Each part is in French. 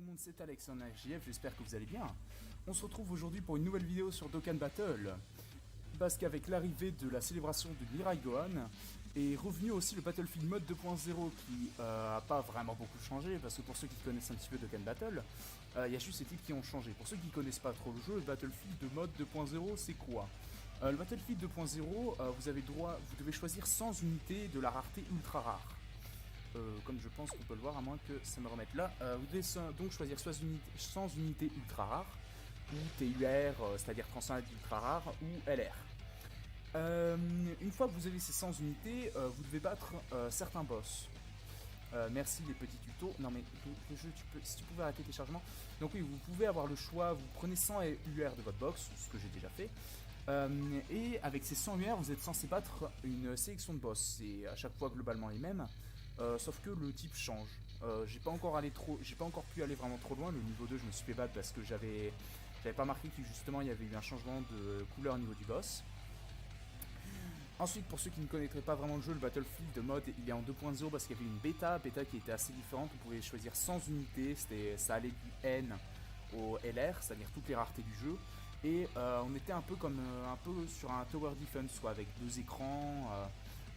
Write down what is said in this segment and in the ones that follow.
monde, c'est Alex en ARJF, j'espère que vous allez bien. On se retrouve aujourd'hui pour une nouvelle vidéo sur Dokkan Battle. Parce qu'avec l'arrivée de la célébration de Mirai Gohan, est revenu aussi le Battlefield Mode 2.0 qui a pas vraiment beaucoup changé, parce que pour ceux qui connaissent un petit peu Dokkan Battle, il y a juste ces types qui ont changé. Pour ceux qui connaissent pas trop le jeu, le Battlefield de Mode 2.0 c'est quoi? Le Battlefield 2.0, vous devez choisir 100 unités de la rareté ultra rare. Comme je pense qu'on peut le voir, à moins que ça me remette là. Vous devez donc choisir soit 100 unités ultra rares, ou TUR, c'est-à-dire transcendant ultra rare, ou LR. Une fois que vous avez ces 100 unités, vous devez battre certains boss. Merci les petits tutos. Non mais le jeu, si tu pouvais arrêter tes chargements. Donc oui, vous pouvez avoir le choix, vous prenez 100 UR de votre box, ce que j'ai déjà fait. Et avec ces 100 UR, vous êtes censé battre une sélection de boss. C'est à chaque fois globalement les mêmes. Sauf que le type change. J'ai pas encore pu aller vraiment trop loin. Le niveau 2, je me suis fait battre parce que j'avais pas marqué que justement il y avait eu un changement de couleur au niveau du boss. Ensuite, pour ceux qui ne connaîtraient pas vraiment le jeu, le Battlefield de mode il est en 2.0 parce qu'il y avait une bêta qui était assez différente. Vous pouvez choisir 100 unités, ça allait du N au LR, c'est-à-dire toutes les raretés du jeu. Et on était un peu sur un tower defense, quoi, avec deux écrans.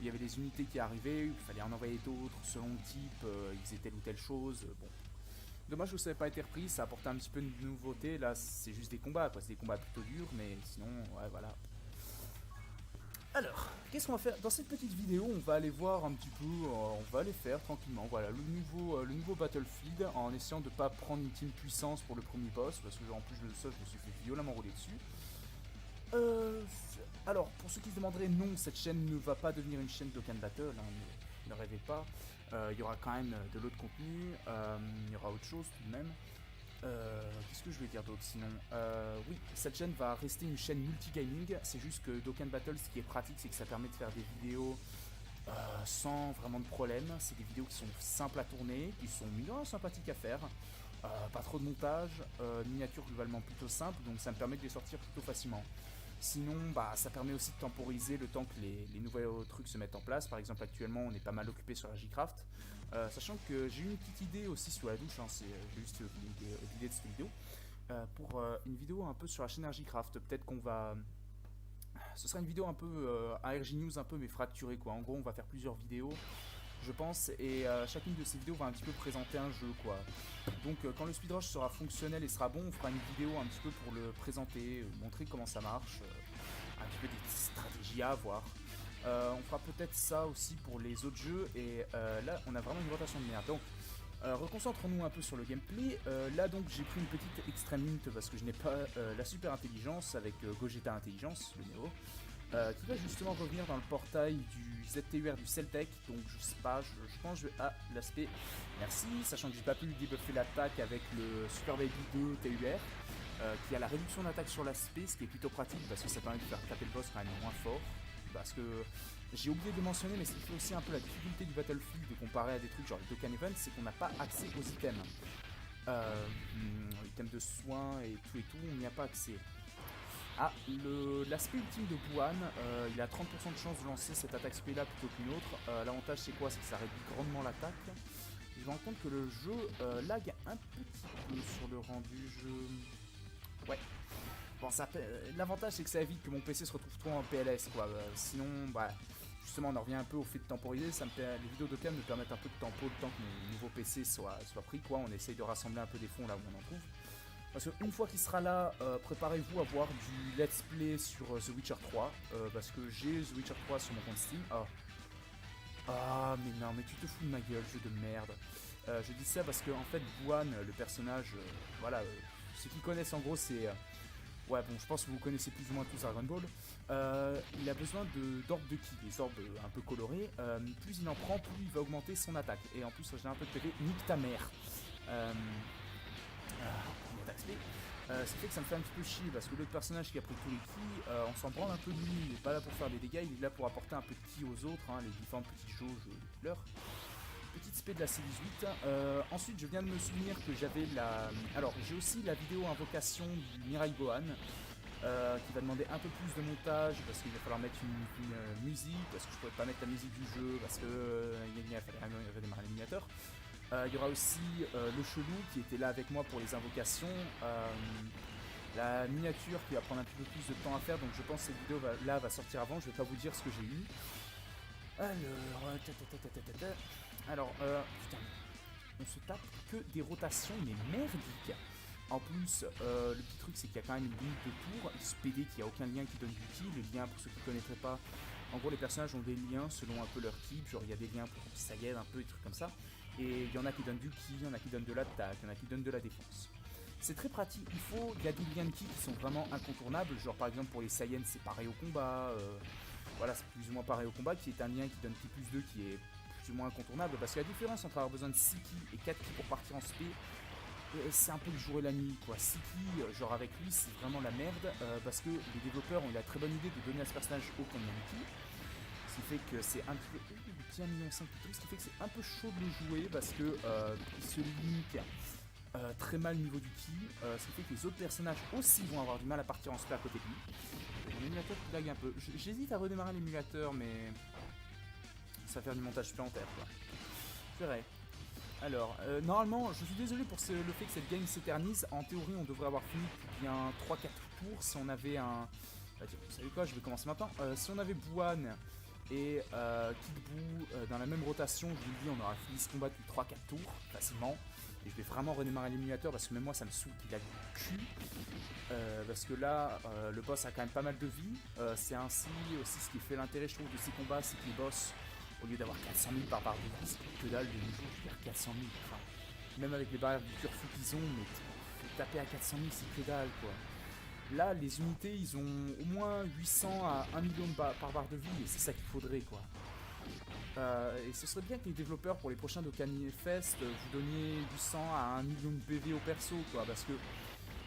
Il y avait des unités qui arrivaient, il fallait en envoyer d'autres selon le type, ils faisaient telle ou telle chose. Bon. Dommage que ça n'ait pas été repris, ça apportait un petit peu de nouveauté. Là, c'est juste des combats, quoi. C'est des combats plutôt durs, mais sinon, ouais, voilà. Alors, qu'est-ce qu'on va faire? Dans cette petite vidéo, on va aller voir un petit peu, on va aller faire tranquillement, voilà, le nouveau Battlefield, en essayant de pas prendre une team puissance pour le premier boss, parce que en plus de ça, je me suis fait violemment rouler dessus. Alors, pour ceux qui se demanderaient, non, cette chaîne ne va pas devenir une chaîne Dokkan Battle, hein, ne rêvez pas. Il y aura quand même de l'autre contenu, il y aura autre chose tout de même. Qu'est-ce que je vais dire d'autre sinon? Oui, cette chaîne va rester une chaîne multigaming, c'est juste que Dokkan Battle, ce qui est pratique, c'est que ça permet de faire des vidéos sans vraiment de problème. C'est des vidéos qui sont simples à tourner, qui sont sympathiques à faire. Pas trop de montage, miniature globalement plutôt simple, donc ça me permet de les sortir plutôt facilement. Sinon, bah, ça permet aussi de temporiser le temps que les nouveaux trucs se mettent en place. Par exemple, actuellement, on est pas mal occupé sur la J-Craft. Sachant que j'ai eu une petite idée aussi sous la douche, hein, c'est juste l'idée de cette vidéo. Pour une vidéo un peu sur la chaîne RJCraft, peut-être qu'on va... Ce sera une vidéo un peu ARJ News, un peu mais fracturée, quoi. En gros, on va faire plusieurs vidéos, je pense, et chacune de ces vidéos va un petit peu présenter un jeu, quoi. Donc quand le speedrush sera fonctionnel et sera bon, on fera une vidéo un petit peu pour le présenter, montrer comment ça marche, un petit peu des stratégies à avoir. On fera peut-être ça aussi pour les autres jeux, et là on a vraiment une rotation de merde. Donc reconcentrons-nous un peu sur le gameplay. Là donc j'ai pris une petite extreme int parce que je n'ai pas la super intelligence avec Gogeta Intelligence, le Neo. Qui va justement revenir dans le portail du ZTUR du Celtec, donc je sais pas, je pense que je vais à l'aspect, merci, sachant que j'ai pas pu débuffer l'attaque avec le Super Baby 2 TUR, qui a la réduction d'attaque sur l'aspect, ce qui est plutôt pratique parce que ça permet de faire taper le boss quand même moins fort, parce que j'ai oublié de mentionner, mais ce qui fait aussi un peu la difficulté du Battlefield comparé à des trucs genre les Dokkan Event, c'est qu'on n'a pas accès aux items. Items de soins et tout, on n'y a pas accès. Ah, l'aspect ultime de Gohan, il a 30% de chance de lancer cette attaque spé là plutôt qu'une autre. L'avantage c'est quoi? C'est que ça réduit grandement l'attaque. Je me rends compte que le jeu lag un petit peu sur le rendu. Ouais. Bon, l'avantage c'est que ça évite que mon PC se retrouve trop en PLS, quoi. Sinon, bah, justement, on en revient un peu au fait de temporiser. Les vidéos de cam me permettent un peu de tempo le temps que mon nouveau PC soit pris, quoi. On essaye de rassembler un peu des fonds là où on en trouve. Parce qu'une fois qu'il sera là, préparez-vous à voir du let's play sur The Witcher 3. Parce que j'ai The Witcher 3 sur mon compte Steam. Ah, mais non, mais tu te fous de ma gueule, jeu de merde. Je dis ça parce que, en fait, Gohan, le personnage, voilà, ceux qui connaissent en gros, c'est... ouais, bon, je pense que vous connaissez plus ou moins tous Dragon Ball. Il a besoin d'orbes de ki, des orbes un peu colorés. Plus il en prend, plus il va augmenter son attaque. Et en plus, j'ai un peu de PV, nique ta mère. Ça fait que ça me fait un petit peu chier parce que l'autre personnage qui a pris tous les ki, on s'en branle un peu de lui, il n'est pas là pour faire des dégâts, il est là pour apporter un peu de ki aux autres, hein, les différentes petites jauges de couleurs. Petite spé de la C18. Ensuite, je viens de me souvenir que j'avais la... Alors, j'ai aussi la vidéo invocation du Mirai Gohan, qui va demander un peu plus de montage parce qu'il va falloir mettre une musique, parce que je ne pourrais pas mettre la musique du jeu, parce que il fallait redémarrer l'émulateur. Il y aura aussi le chelou qui était là avec moi pour les invocations. La miniature qui va prendre un petit peu plus de temps à faire, donc je pense que cette vidéo va sortir avant. Je vais pas vous dire ce que j'ai eu. Alors, putain, on se tape que des rotations, mais merdiques. En plus, le petit truc, c'est qu'il y a quand même une limite de tours. SPD qui a aucun lien qui donne du ki. Les liens, pour ceux qui ne connaîtraient pas, en gros, les personnages ont des liens selon un peu leur type. Genre, il y a des liens pour Sayed, un peu, des trucs comme ça. Et il y en a qui donnent du ki, il y en a qui donnent de l'attaque, il y en a qui donnent de la défense. C'est très pratique. Il y a des liens de ki qui sont vraiment incontournables. Genre, par exemple, pour les Saiyans, c'est pareil au combat. Voilà, c'est plus ou moins pareil au combat, qui est un lien qui donne ki plus 2, qui est plus ou moins incontournable. Parce que la différence entre avoir besoin de 6 ki et 4 ki pour partir en SP, c'est un peu le jour et la nuit, quoi. 6 ki, genre avec lui, c'est vraiment la merde. Parce que les développeurs ont eu la très bonne idée de donner à ce personnage aucun lien de ki. Ce qui fait que c'est un petit peu... Tiens, 1,5 million, ce qui fait que c'est un peu chaud de le jouer parce que il se limite très mal au niveau du ki. Ce qui fait que les autres personnages aussi vont avoir du mal à partir en spé à côté de lui. Mon émulateur qui lag un peu. J'hésite à redémarrer l'émulateur, mais ça va faire du montage supplémentaire, quoi. Je verrai. Alors, normalement, je suis désolé pour le fait que cette game s'éternise. En théorie, on devrait avoir fini depuis bien 3-4 tours si on avait un... Bah, tiens, vous savez quoi, je vais commencer maintenant. Si on avait Buan et Kid Buu dans la même rotation, je vous le dis, on aura fini ce combat depuis 3-4 tours, facilement. Et je vais vraiment redémarrer l'émulateur parce que même moi ça me saoule qu'il a du cul. Parce que là, le boss a quand même pas mal de vie. C'est ainsi aussi ce qui fait l'intérêt, je trouve, de ces combats, c'est que les boss, au lieu d'avoir 400 000 par barre de vie, c'est que dalle de nos jours, je veux dire 400 000. Enfin, même avec les barrières du turfu qu'ils ont, mais taper à 400 000, c'est que dalle, quoi. Là, les unités, ils ont au moins 800 à 1 million par barre de vie, et c'est ça qu'il faudrait, quoi. Et ce serait bien que les développeurs, pour les prochains Dokkan Fest, vous donniez 800 à 1 million de BV au perso, quoi, parce que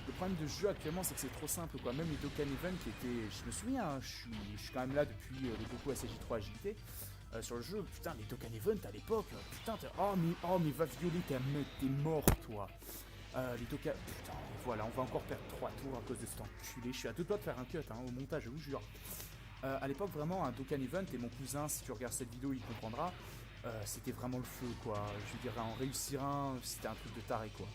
le problème de ce jeu actuellement, c'est que c'est trop simple, quoi. Même les Dokkan Event qui étaient... Je me souviens, hein, je suis quand même là depuis les Goku SJ3 Agilité. Sur le jeu, putain, les Dokkan Event à l'époque, putain, oh mais va violer, t'es mort, toi. Les Dokkan... Putain, voilà, on va encore perdre 3 tours à cause de cet enculé. Je suis à 2 doigts de faire un cut, hein, au montage, je vous jure. À l'époque, vraiment, un Dokkan Event, et mon cousin, si tu regardes cette vidéo, il comprendra, c'était vraiment le feu, quoi. Je veux dire, en réussir un, c'était un truc de taré, quoi.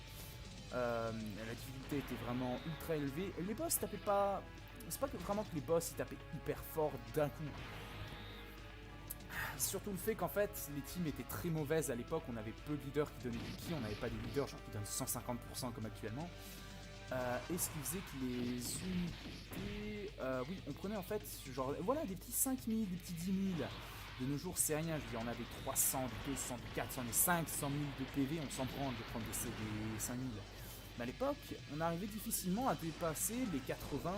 La difficulté était vraiment ultra élevée. Les boss tapaient pas... C'est pas que vraiment que les boss ils tapaient hyper fort d'un coup. Surtout le fait qu'en fait les teams étaient très mauvaises à l'époque, on avait peu de leaders qui donnaient du ki, on n'avait pas des leaders genre qui donnent 150% comme actuellement. Et ce qui faisait que les unités... oui, on prenait en fait genre voilà des petits 5000, des petits 10 000. De nos jours c'est rien, je veux dire on avait 300, 200, 400, 500 000 de PV, on s'en prend de prendre des 5000. Mais à l'époque, on arrivait difficilement à dépasser les 80,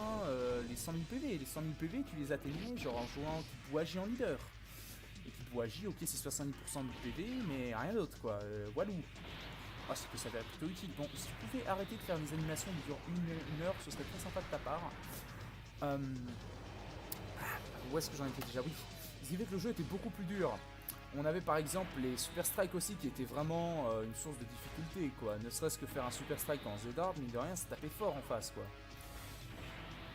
les 100 000 PV. Les 100 000 PV, tu les atteignais genre en jouant Kipuagi en leader. Et Kipuagi, ok, c'est 70% de PV, mais rien d'autre, quoi. Walou. Ah, c'est que ça va être plutôt utile. Bon, si tu pouvais arrêter de faire des animations qui durent une heure, ce serait très sympa de ta part. Où est-ce que j'en étais déjà? Oui. Ce qui fait que le jeu était beaucoup plus dur. On avait par exemple les Super Strike aussi qui étaient vraiment une source de difficulté, quoi. Ne serait-ce que faire un Super Strike en Z-Hard, mine de rien, ça tapait fort en face, quoi.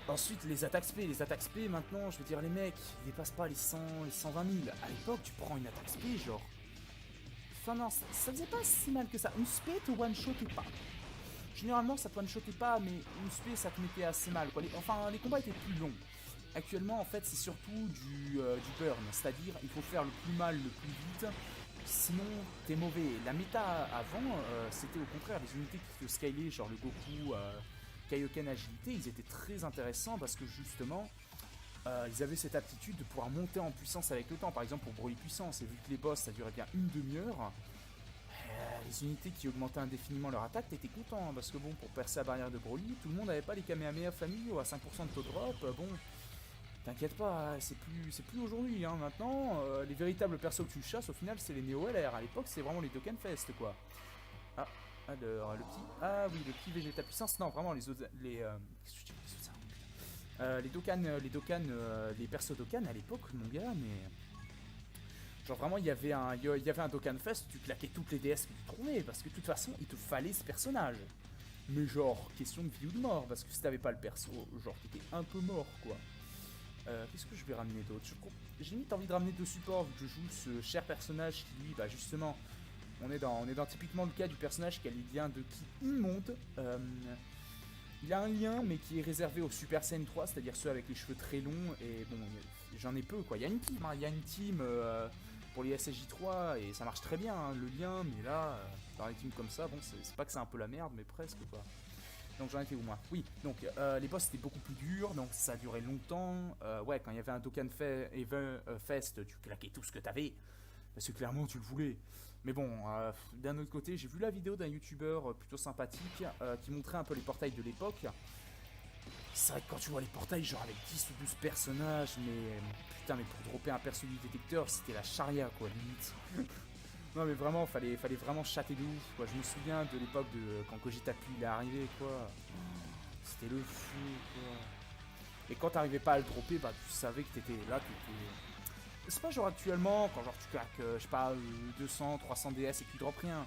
Ensuite, les attaques SP. Les attaques SP, maintenant, je veux dire, les mecs, ils dépassent pas les 100, les 120 000. À l'époque, tu prends une attaque SP, genre... Enfin non, ça faisait pas si mal que ça. Une SP te one-shotait pas. Généralement, ça te one-shotait pas, mais une SP, ça te mettait assez mal, quoi. Enfin, les combats étaient plus longs. Actuellement, en fait, c'est surtout du burn, c'est-à-dire il faut faire le plus mal le plus vite, sinon t'es mauvais. La méta avant, c'était au contraire les unités qui te skylaient, genre le Goku, Kaioken Agilité, ils étaient très intéressants parce que justement, ils avaient cette aptitude de pouvoir monter en puissance avec le temps. Par exemple, pour Broly Puissance, et vu que les boss ça durait bien une demi-heure, les unités qui augmentaient indéfiniment leur attaque, t'étais content, parce que bon, pour percer la barrière de Broly, tout le monde n'avait pas les Kamehameha familiaux à 5% de taux de drop, bon... T'inquiète pas, c'est plus aujourd'hui, hein. Maintenant, les véritables persos que tu chasses, au final, c'est les Néo-LR. À l'époque, c'est vraiment les Dokkan Fest, quoi. Ah, alors, le petit... Ah oui, le petit Vegeta Puissance. Non, vraiment, les autres... Les Dokkan, les persos Dokkan, à l'époque, mon gars, mais... Genre, vraiment, il y avait un Dokkan Fest, tu claquais toutes les DS que tu trouvais, parce que de toute façon, il te fallait ce personnage. Mais genre, question de vie ou de mort, parce que si t'avais pas le perso, genre, t'étais un peu mort, quoi. Qu'est-ce que je vais ramener d'autre? J'ai limite envie de ramener deux supports vu que je joue ce cher personnage qui lui, bah justement, On est dans typiquement le cas du personnage qui a les liens de ki immondes. Il a un lien, mais qui est réservé au Super Saiyan 3, c'est-à-dire ceux avec les cheveux très longs. Et bon, j'en ai peu, quoi. Il y a une team, hein, il y a une team pour les SSJ3, et ça marche très bien, hein, le lien. Mais là, dans les teams comme ça, bon, c'est pas que c'est un peu la merde, mais presque, quoi. Donc j'en ai fait au moins. Oui, donc les boss étaient beaucoup plus durs, donc ça a duré longtemps. Ouais, quand il y avait un Dokkan Fest, tu claquais tout ce que t'avais. Parce que clairement, tu le voulais. Mais bon, d'un autre côté, j'ai vu la vidéo d'un youtubeur plutôt sympathique qui montrait un peu les portails de l'époque. C'est vrai que quand tu vois les portails, genre avec 10 ou 12 personnages, mais putain, mais pour dropper un perso du détecteur, c'était la charia, quoi, limite. Non, mais vraiment, fallait vraiment chatter de ouf, quoi. Je me souviens de l'époque de quand Gogeta Pu il est arrivé, quoi. C'était le fou, quoi. Et quand t'arrivais pas à le dropper, bah tu savais que t'étais là, c'est pas genre actuellement, quand genre tu claques, je sais pas, 200, 300 DS et que tu drops rien.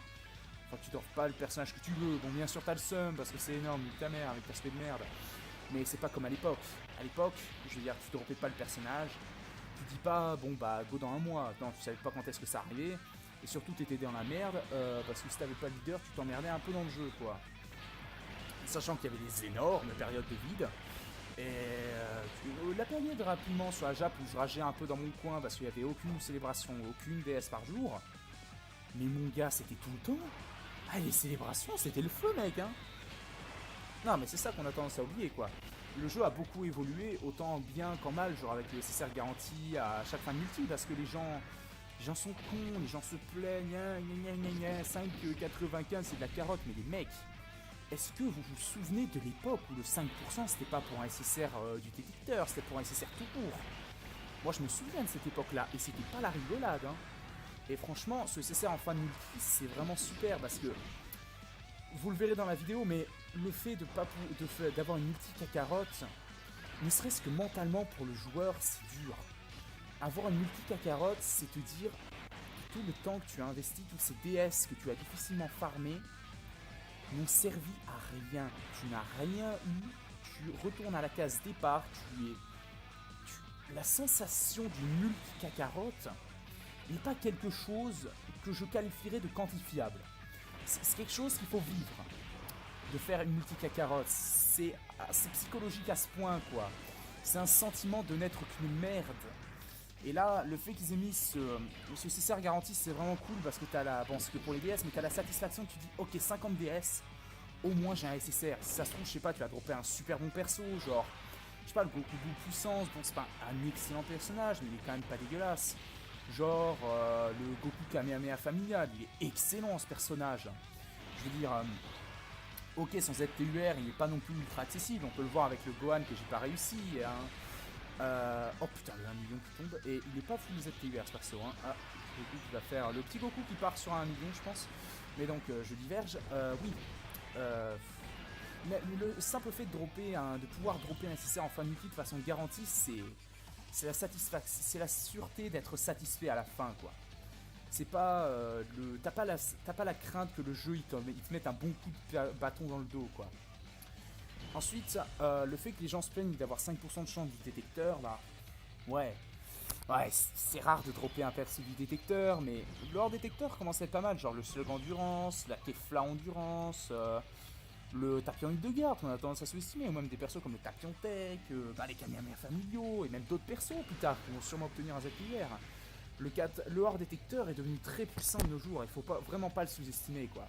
Enfin, tu drops pas le personnage que tu veux. Bon, bien sûr, t'as le seum parce que c'est énorme, ta mère, avec l'aspect de merde. Mais c'est pas comme à l'époque. À l'époque, je veux dire, tu droppais pas le personnage. Tu dis pas, bon bah, go dans un mois. Non, tu savais pas quand est-ce que ça arrivait. Et surtout, t'étais dans la merde parce que si t'avais pas le leader, tu t'emmerdais un peu dans le jeu, quoi. Sachant qu'il y avait des énormes périodes de vide. Et la période rapidement sur la Jap où je rageais un peu dans mon coin parce qu'il n'y avait aucune célébration, aucune DS par jour. Mais mon gars, c'était tout le temps. Ah, les célébrations, c'était le feu, mec, hein. Non, mais c'est ça qu'on a tendance à oublier, quoi. Le jeu a beaucoup évolué, autant bien qu'en mal, genre avec le SSR garanti à chaque fin de multi, parce que les gens sont cons, les gens se plaignent, 5,95 c'est de la carotte, mais les mecs, est-ce que vous vous souvenez de l'époque où le 5% c'était pas pour un SSR du détecteur, c'était pour un SSR tout court? Moi je me souviens de cette époque-là, et c'était pas la rigolade, hein. Et franchement, ce SSR en fin de multi, c'est vraiment super, parce que, vous le verrez dans la vidéo, mais le fait d'avoir une multi cacarotte, ne serait-ce que mentalement pour le joueur, c'est dur. Avoir une multi cacarotte, c'est te dire que tout le temps que tu as investi, tous ces DS que tu as difficilement farmés, n'ont servi à rien. Tu n'as rien eu, tu retournes à la case départ, la sensation d'une multi cacarotte n'est pas quelque chose que je qualifierais de quantifiable. C'est quelque chose qu'il faut vivre. De faire une multi cacarotte, c'est psychologique à ce point, quoi. C'est un sentiment de n'être qu'une merde. Et là, le fait qu'ils aient mis ce CCR garanti, c'est vraiment cool parce que t'as la... Bon, c'est que pour les DS, mais t'as la satisfaction que tu dis, ok, 50 DS, au moins j'ai un SSR. Si ça se trouve, je sais pas, tu vas dropper un super bon perso, genre... Je sais pas, le Goku Blue Puissance, bon, c'est pas un excellent personnage, mais il est quand même pas dégueulasse. Genre, le Goku Kamehameha familial, il est excellent ce personnage. Je veux dire... ok, son ZTUR, il est pas non plus ultra accessible, on peut le voir avec le Gohan que j'ai pas réussi, hein. Oh putain, le 1 million qui tombe. Et il est pas full ZTUR ce perso, hein. Ah, Goku qui va faire le petit Goku qui part sur un 1 million, je pense. Mais donc, je diverge. Oui. Mais le simple fait de dropper de pouvoir dropper un SSR en fin de multi de façon garantie, c'est la satisfaction, c'est la sûreté d'être satisfait à la fin, quoi. C'est pas t'as pas la crainte que le jeu il te mette un bon coup de bâton dans le dos, quoi. Ensuite, le fait que les gens se plaignent d'avoir 5% de chance du détecteur, bah, ouais, c'est rare de dropper un perso du détecteur, mais le hors détecteur commence à être pas mal, genre le slug endurance, la Kefla endurance, le Tapion de garde, on a tendance à sous-estimer, ou même des persos comme le Tapion Tech, les Kamehameha familiaux, et même d'autres persos plus tard qui vont sûrement obtenir un ZPR. Le hors détecteur est devenu très puissant de nos jours, il faut vraiment pas le sous-estimer, quoi.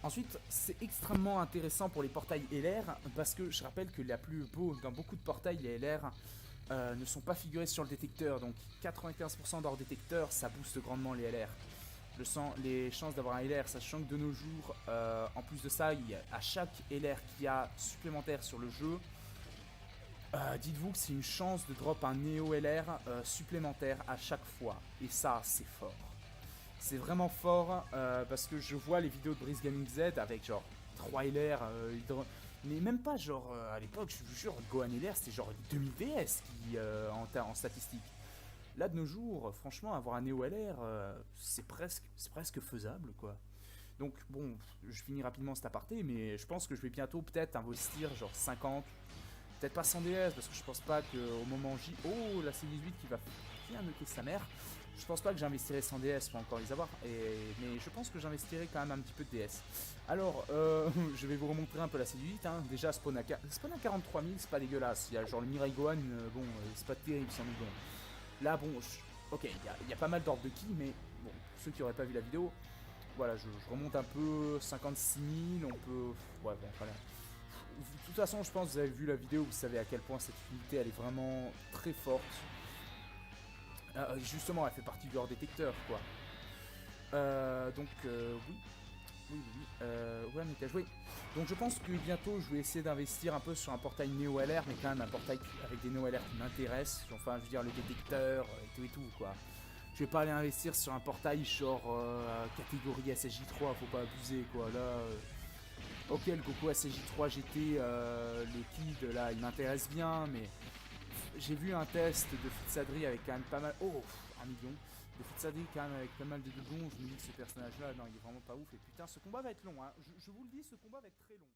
Ensuite, c'est extrêmement intéressant pour les portails LR, parce que je rappelle que la plus beau, dans beaucoup de portails, les LR ne sont pas figurés sur le détecteur, donc 95% d'hors détecteur, ça booste grandement les LR. Les chances d'avoir un LR, sachant que de nos jours, en plus de ça, à chaque LR qu'il y a supplémentaire sur le jeu, dites-vous que c'est une chance de drop un Neo LR supplémentaire à chaque fois, et ça, c'est fort. C'est vraiment fort parce que je vois les vidéos de Brice Gaming Z avec genre 3 LR, mais même pas genre à l'époque, je vous jure, Gohan LR c'était genre 2000 DS en statistique. Là de nos jours, franchement, avoir un Neo LR, c'est presque faisable, quoi. Donc bon, je finis rapidement cet aparté, mais je pense que je vais bientôt peut-être investir genre 50, peut-être pas 100 DS parce que je pense pas qu'au moment J. Oh, la C18 qui va bien noter sa mère. Je pense pas que j'investirai 100 DS pour encore les avoir, mais je pense que j'investirai quand même un petit peu de DS. Alors, je vais vous remontrer un peu la C8. Hein. Déjà, spawn à 43 000, c'est pas dégueulasse. Il y a genre le Mirai Gohan, bon, c'est pas terrible, 100 000 bon. Là, bon, ok, il y a pas mal d'ordres de ki, mais bon, pour ceux qui auraient pas vu la vidéo, voilà, je remonte un peu, 56 000, on peut... Ouais, bon, voilà. De toute façon, je pense que vous avez vu la vidéo, vous savez à quel point cette unité, elle est vraiment très forte. Justement, elle fait partie du hors détecteur, quoi. Donc, oui. Ouais, mais t'as joué. Donc, je pense que bientôt, je vais essayer d'investir un peu sur un portail Neo-LR, mais quand même un portail avec des Neo-LR qui m'intéressent. Enfin, je veux dire, le détecteur et tout, quoi. Je vais pas aller investir sur un portail genre catégorie SSJ3, faut pas abuser, quoi. Là, ok, le Goku SSJ3 GT, le Kid, là, il m'intéresse bien, mais j'ai vu un test de Fitsadri avec quand même pas mal... Oh, 1 million. De Fitsadri quand même avec pas mal de doublons. Je me dis que ce personnage-là, non, il est vraiment pas ouf. Et putain, ce combat va être long. Hein. Je vous le dis, ce combat va être très long.